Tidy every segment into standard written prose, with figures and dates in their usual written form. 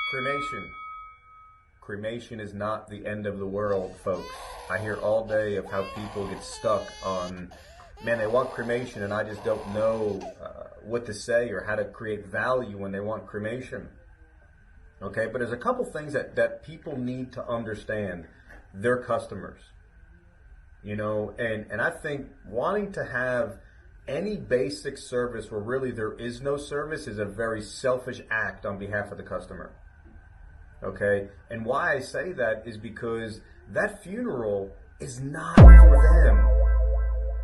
Cremation. Cremation is not the end of the world, folks. I hear all day of how people get stuck on, man, they want cremation and I just don't know what to say or how to create value when they want cremation. Okay, but there's a couple things that people need to understand. Their customers. You know, and I think wanting to have any basic service where really there is no service is a very selfish act on behalf of the customer. Okay, and why I say that is because that funeral is not for them.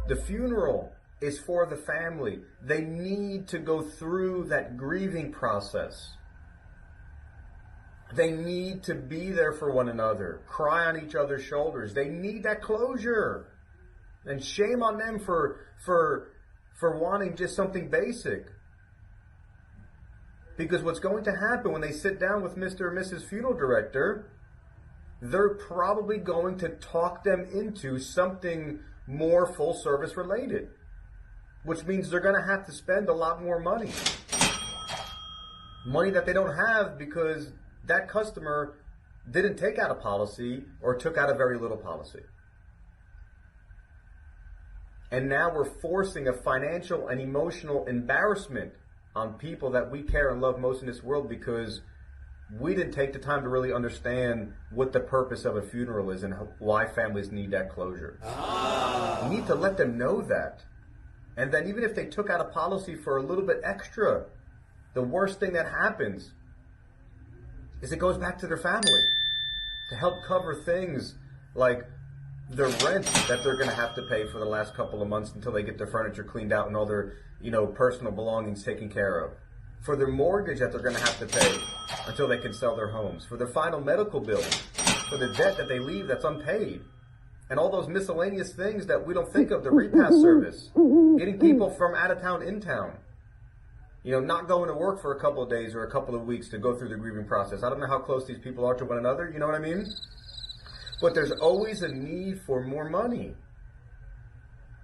The funeral is for the family. They need to go through that grieving process. They need to be there for one another, cry on each other's shoulders. They need that closure. And shame on them for wanting just something basic. Because what's going to happen when they sit down with Mr. or Mrs. Funeral Director, they're probably going to talk them into something more full service related, which means they're going to have to spend a lot more money. Money that they don't have because that customer didn't take out a policy or took out a very little policy. And now we're forcing a financial and emotional embarrassment on people that we care and love most in this world because we didn't take the time to really understand what the purpose of a funeral is and why families need that closure. We need to let them know that. And then even if they took out a policy for a little bit extra, the worst thing that happens is it goes back to their family to help cover things like the rent that they're going to have to pay for the last couple of months until they get their furniture cleaned out and all their, personal belongings taken care of. For their mortgage that they're going to have to pay until they can sell their homes. For their final medical bills. For the debt that they leave that's unpaid. And all those miscellaneous things that we don't think of, the repass service. Getting people from out of town in town. Not going to work for a couple of days or a couple of weeks to go through the grieving process. I don't know how close these people are to one another, you know what I mean? But there's always a need for more money.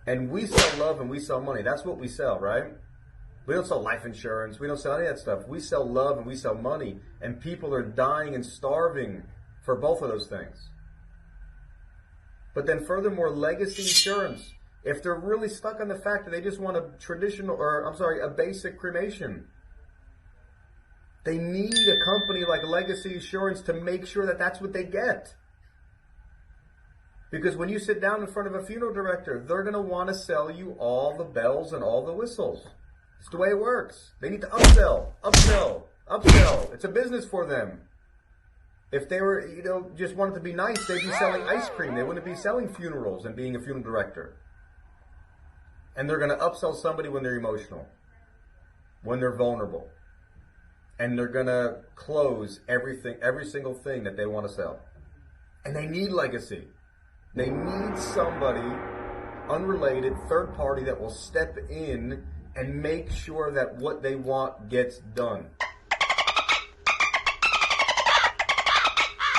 And we sell love and we sell money. That's what we sell, right? We don't sell life insurance. We don't sell any of that stuff. We sell love and we sell money. And people are dying and starving for both of those things. But then furthermore, legacy insurance. If they're really stuck on the fact that they just want a basic cremation, they need a company like Legacy Insurance to make sure that that's what they get. Because when you sit down in front of a funeral director, they're going to want to sell you all the bells and all the whistles. It's the way it works. They need to upsell. It's a business for them. If they were, just wanted to be nice, they'd be selling ice cream. They wouldn't be selling funerals and being a funeral director. And they're going to upsell somebody when they're emotional, when they're vulnerable. And they're going to close every single thing that they want to sell. And they need legacy. They need somebody, unrelated, third party, that will step in and make sure that what they want gets done.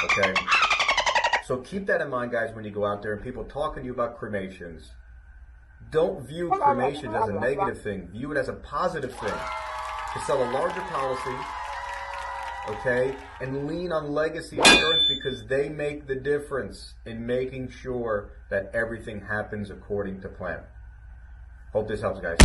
Okay? So keep that in mind, guys, when you go out there and people talking to you about cremations. Don't view cremations as a negative thing. View it as a positive thing. To sell a larger policy, okay, and lean on legacy insurance because they make the difference in making sure that everything happens according to plan. Hope this helps, guys.